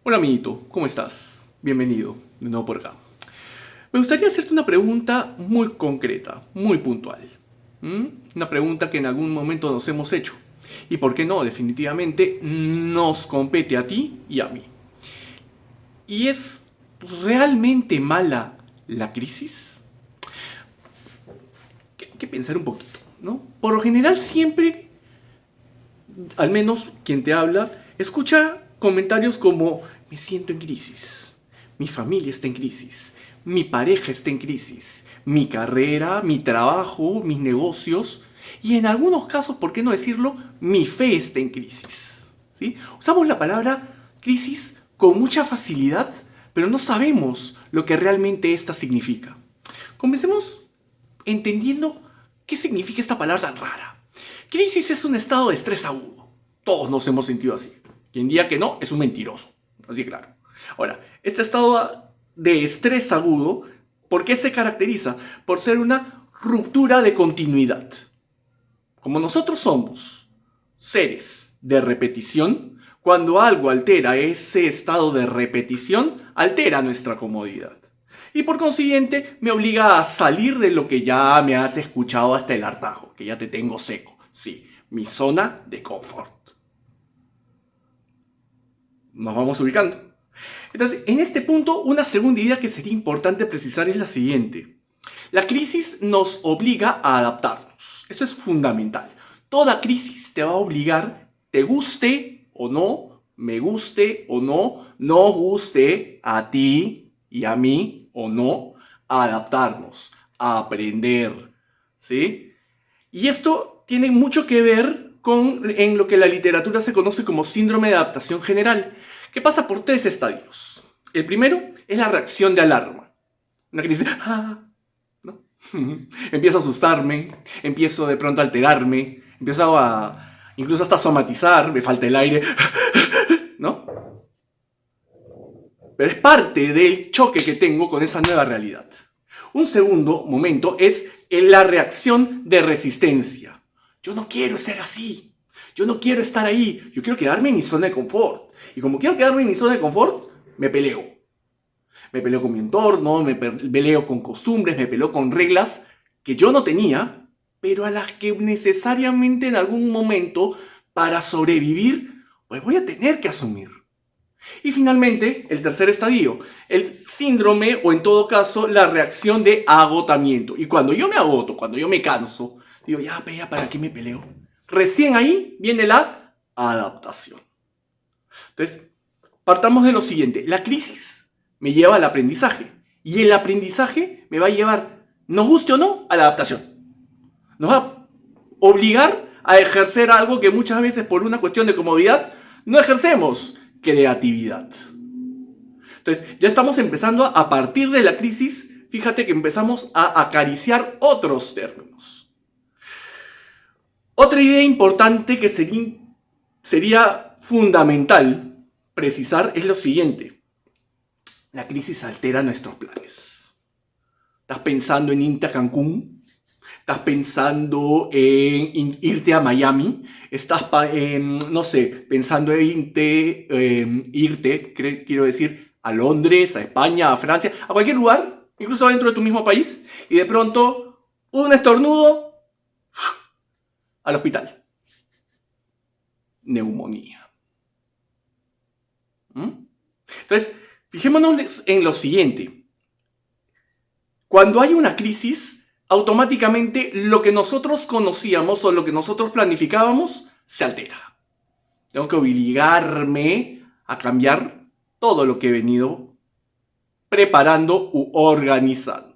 Hola amiguito, ¿cómo estás? Bienvenido de nuevo por acá. Me gustaría hacerte una pregunta muy concreta, muy puntual. ¿Mm? Una pregunta que en algún momento nos hemos hecho. Y por qué no, definitivamente nos compete a ti y a mí. ¿Y es realmente mala la crisis? Hay que pensar un poquito, ¿no? Por lo general siempre, al menos quien te habla, escucha comentarios como me siento en crisis, mi familia está en crisis, mi pareja está en crisis, mi carrera, mi trabajo, mis negocios y en algunos casos, ¿por qué no decirlo? Mi fe está en crisis. ¿Sí? Usamos la palabra crisis con mucha facilidad, pero no sabemos lo que realmente esta significa. Comencemos entendiendo qué significa esta palabra tan rara. Crisis es un estado de estrés agudo. Todos nos hemos sentido así. Quien diga que no es un mentiroso. Así claro. Ahora, este estado de estrés agudo, ¿por qué se caracteriza? Por ser una ruptura de continuidad. Como nosotros somos seres de repetición, cuando algo altera ese estado de repetición, altera nuestra comodidad. Y por consiguiente me obliga a salir de lo que ya me has escuchado hasta el hartazgo, que ya te tengo seco. Sí, mi zona de confort. Nos vamos ubicando. Entonces, en este punto, una segunda idea que sería importante precisar es la siguiente. La crisis nos obliga a adaptarnos. Eso es fundamental. Toda crisis te va a obligar, te guste o no, me guste o no, nos guste a ti y a mí o no, a adaptarnos, a aprender. ¿Sí? Y esto tiene mucho que ver en lo que la literatura se conoce como síndrome de adaptación general, que pasa por tres estadios. El primero es la reacción de alarma. Una crisis, ¿no? Empiezo a asustarme, empiezo de pronto a alterarme, empiezo a incluso hasta somatizar, me falta el aire, ¿no? Pero es parte del choque que tengo con esa nueva realidad. Un segundo momento es la reacción de resistencia. Yo no quiero ser así. Yo no quiero estar ahí. Yo quiero quedarme en mi zona de confort. Y como quiero quedarme en mi zona de confort, me peleo. Me peleo con mi entorno, me peleo con costumbres, me peleo con reglas que yo no tenía, pero a las que necesariamente en algún momento, para sobrevivir, pues voy a tener que asumir. Y finalmente, el tercer estadio, el síndrome o en todo caso la reacción de agotamiento. Y cuando yo me agoto, cuando yo me canso, digo, ya, ¿para qué me peleo? Recién ahí viene la adaptación. Entonces, partamos de lo siguiente. La crisis me lleva al aprendizaje. Y el aprendizaje me va a llevar, nos guste o no, a la adaptación. Nos va a obligar a ejercer algo que muchas veces por una cuestión de comodidad no ejercemos. Creatividad. Entonces, ya estamos empezando a partir de la crisis, fíjate que empezamos a acariciar otros términos. Otra idea importante que sería fundamental precisar es lo siguiente. La crisis altera nuestros planes. ¿Estás pensando en irte a Cancún? ¿Estás pensando en irte a Miami? ¿Estás, no sé, pensando en irte, quiero decir, a Londres, a España, a Francia, a cualquier lugar, incluso dentro de tu mismo país, y de pronto un estornudo al hospital? Neumonía. Entonces, fijémonos en lo siguiente. Cuando hay una crisis, automáticamente lo que nosotros conocíamos o lo que nosotros planificábamos se altera. Tengo que obligarme a cambiar todo lo que he venido preparando u organizando.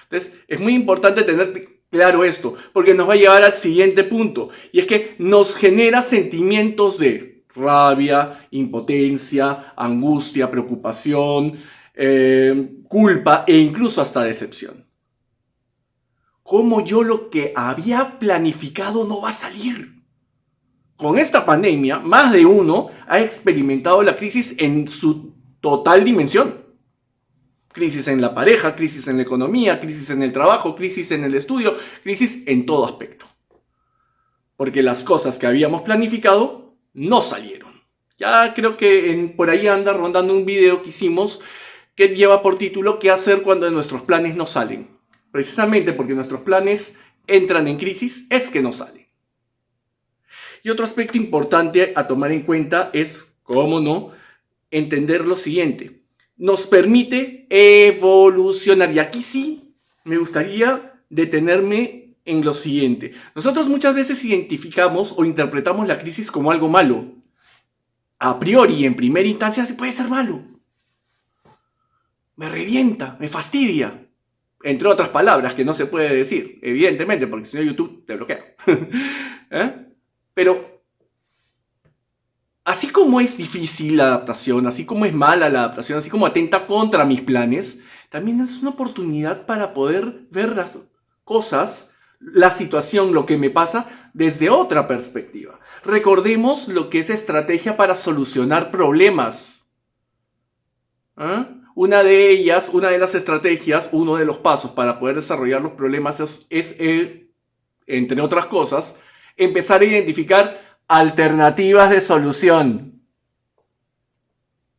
Entonces, es muy importante tener claro esto, porque nos va a llevar al siguiente punto, y es que nos genera sentimientos de rabia, impotencia, angustia, preocupación, culpa e incluso hasta decepción. ¿Cómo yo lo que había planificado no va a salir? Con esta pandemia, más de uno ha experimentado la crisis en su total dimensión. Crisis en la pareja, crisis en la economía, crisis en el trabajo, crisis en el estudio, crisis en todo aspecto. Porque las cosas que habíamos planificado no salieron. Ya creo que por ahí anda rondando un video que hicimos que lleva por título ¿Qué hacer cuando nuestros planes no salen? Precisamente porque nuestros planes entran en crisis es que no salen. Y otro aspecto importante a tomar en cuenta es, cómo no, entender lo siguiente. Nos permite evolucionar. Y aquí sí me gustaría detenerme en lo siguiente. Nosotros muchas veces identificamos o interpretamos la crisis como algo malo. A priori, en primera instancia, se puede ser malo. Me revienta, me fastidia. Entre otras palabras que no se puede decir, evidentemente, porque si no YouTube te bloquea. ¿Eh? Pero así como es difícil la adaptación, así como es mala la adaptación, así como atenta contra mis planes, también es una oportunidad para poder ver las cosas, la situación, lo que me pasa desde otra perspectiva. Recordemos lo que es estrategia para solucionar problemas. ¿Eh? Una de las estrategias, uno de los pasos para poder desarrollar los problemas es entre otras cosas, empezar a identificar alternativas de solución.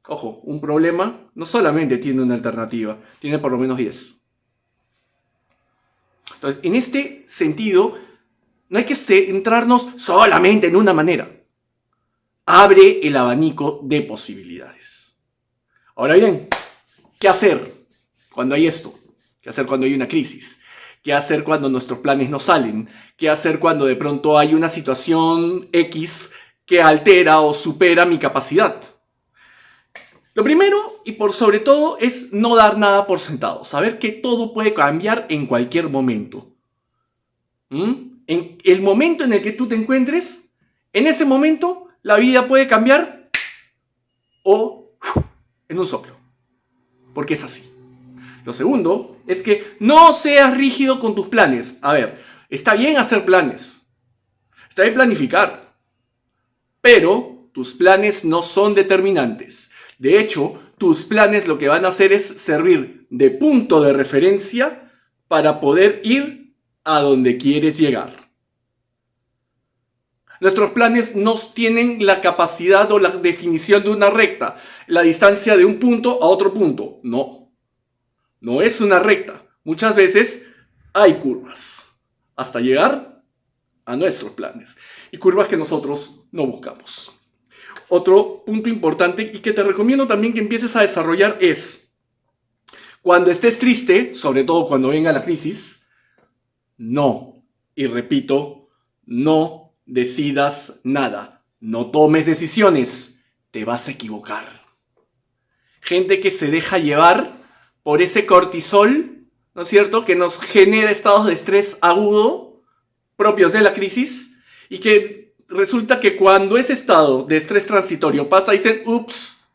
Ojo, un problema no solamente tiene una alternativa, tiene por lo menos 10. Entonces, en este sentido, no hay que centrarnos solamente en una manera. Abre el abanico de posibilidades. Ahora bien, ¿qué hacer cuando hay esto? ¿Qué hacer cuando hay una crisis? ¿Qué hacer cuando nuestros planes no salen? ¿Qué hacer cuando de pronto hay una situación X que altera o supera mi capacidad? Lo primero y por sobre todo es no dar nada por sentado. Saber que todo puede cambiar en cualquier momento. En el momento en el que tú te encuentres, en ese momento la vida puede cambiar o en un soplo. Porque es así. Lo segundo es que no seas rígido con tus planes. A ver, está bien hacer planes. Está bien planificar. Pero tus planes no son determinantes. De hecho, tus planes lo que van a hacer es servir de punto de referencia para poder ir a donde quieres llegar. Nuestros planes no tienen la capacidad o la definición de una recta, la distancia de un punto a otro punto. No es una recta. Muchas veces hay curvas hasta llegar a nuestros planes y curvas que nosotros no buscamos. Otro punto importante y que te recomiendo también que empieces a desarrollar es cuando estés triste, sobre todo cuando venga la crisis, no, y repito, no decidas nada. No tomes decisiones, te vas a equivocar. Gente que se deja llevar por ese cortisol, ¿no es cierto?, que nos genera estados de estrés agudo propios de la crisis y que resulta que cuando ese estado de estrés transitorio pasa, dicen, ups,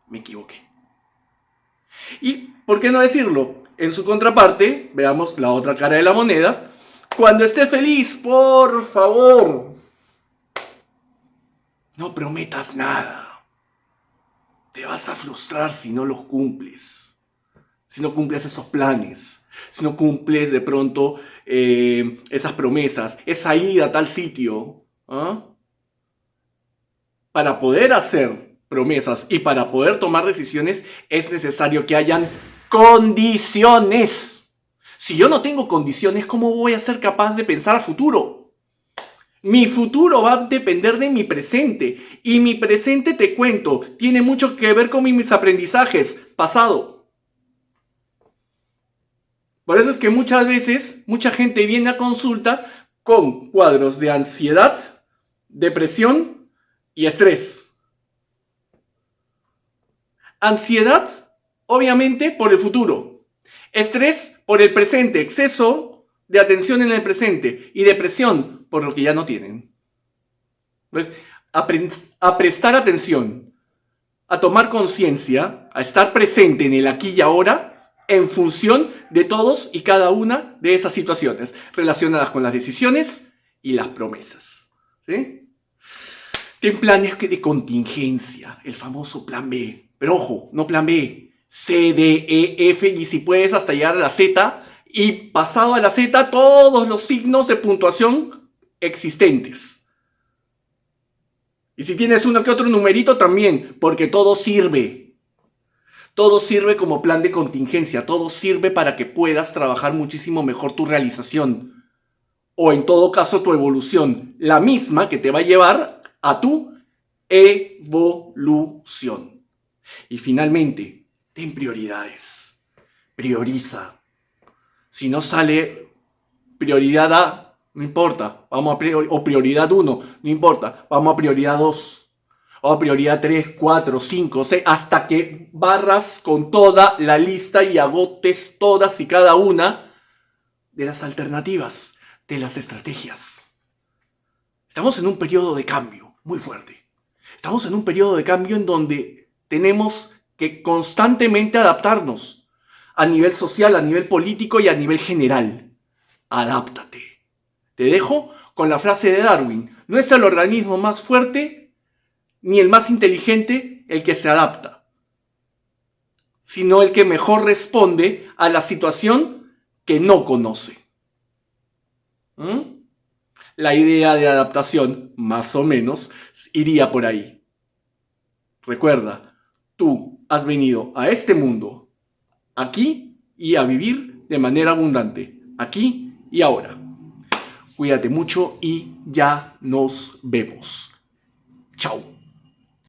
me equivoqué. Y, ¿por qué no decirlo? En su contraparte, veamos la otra cara de la moneda, cuando estés feliz, por favor, no prometas nada. Te vas a frustrar si no los cumples. Si no cumples esos planes. Si no cumples de pronto esas promesas, esa ida a tal sitio. ¿Ah? Para poder hacer promesas y para poder tomar decisiones es necesario que hayan condiciones. Si yo no tengo condiciones, ¿cómo voy a ser capaz de pensar a futuro? Mi futuro va a depender de mi presente. Y mi presente, te cuento, tiene mucho que ver con mis aprendizajes pasado. Por eso es que muchas veces, mucha gente viene a consulta con cuadros de ansiedad, depresión y estrés. Ansiedad, obviamente, por el futuro. Estrés, por el presente. Exceso de atención en el presente. Y depresión, por lo que ya no tienen. Entonces, a prestar atención, a tomar conciencia, a estar presente en el aquí y ahora, en función de todos y cada una de esas situaciones relacionadas con las decisiones y las promesas. ¿Sí? Ten planes de contingencia, el famoso plan B. Pero ojo, no plan B, C, D, E, F y si puedes hasta llegar a la Z y pasado a la Z todos los signos de puntuación existentes. Y si tienes uno que otro numerito también, porque todo sirve. Todo sirve como plan de contingencia, todo sirve para que puedas trabajar muchísimo mejor tu realización. O en todo caso tu evolución, la misma que te va a llevar a tu evolución. Y finalmente, ten prioridades. Prioriza. Si no sale prioridad A, no importa, vamos a o prioridad 1, no importa, vamos a prioridad 2, o a prioridad 3, 4, 5, 6, hasta que barras con toda la lista y agotes todas y cada una de las alternativas, de las estrategias. Estamos en un periodo de cambio muy fuerte. Estamos en un periodo de cambio en donde tenemos que constantemente adaptarnos a nivel social, a nivel político y a nivel general. Adáptate. Te dejo con la frase de Darwin. No es el organismo más fuerte ni el más inteligente el que se adapta, sino el que mejor responde a la situación que no conoce. La idea de adaptación, más o menos, iría por ahí. Recuerda, tú has venido a este mundo, aquí y a vivir de manera abundante, aquí y ahora. Cuídate mucho y ya nos vemos. Chao.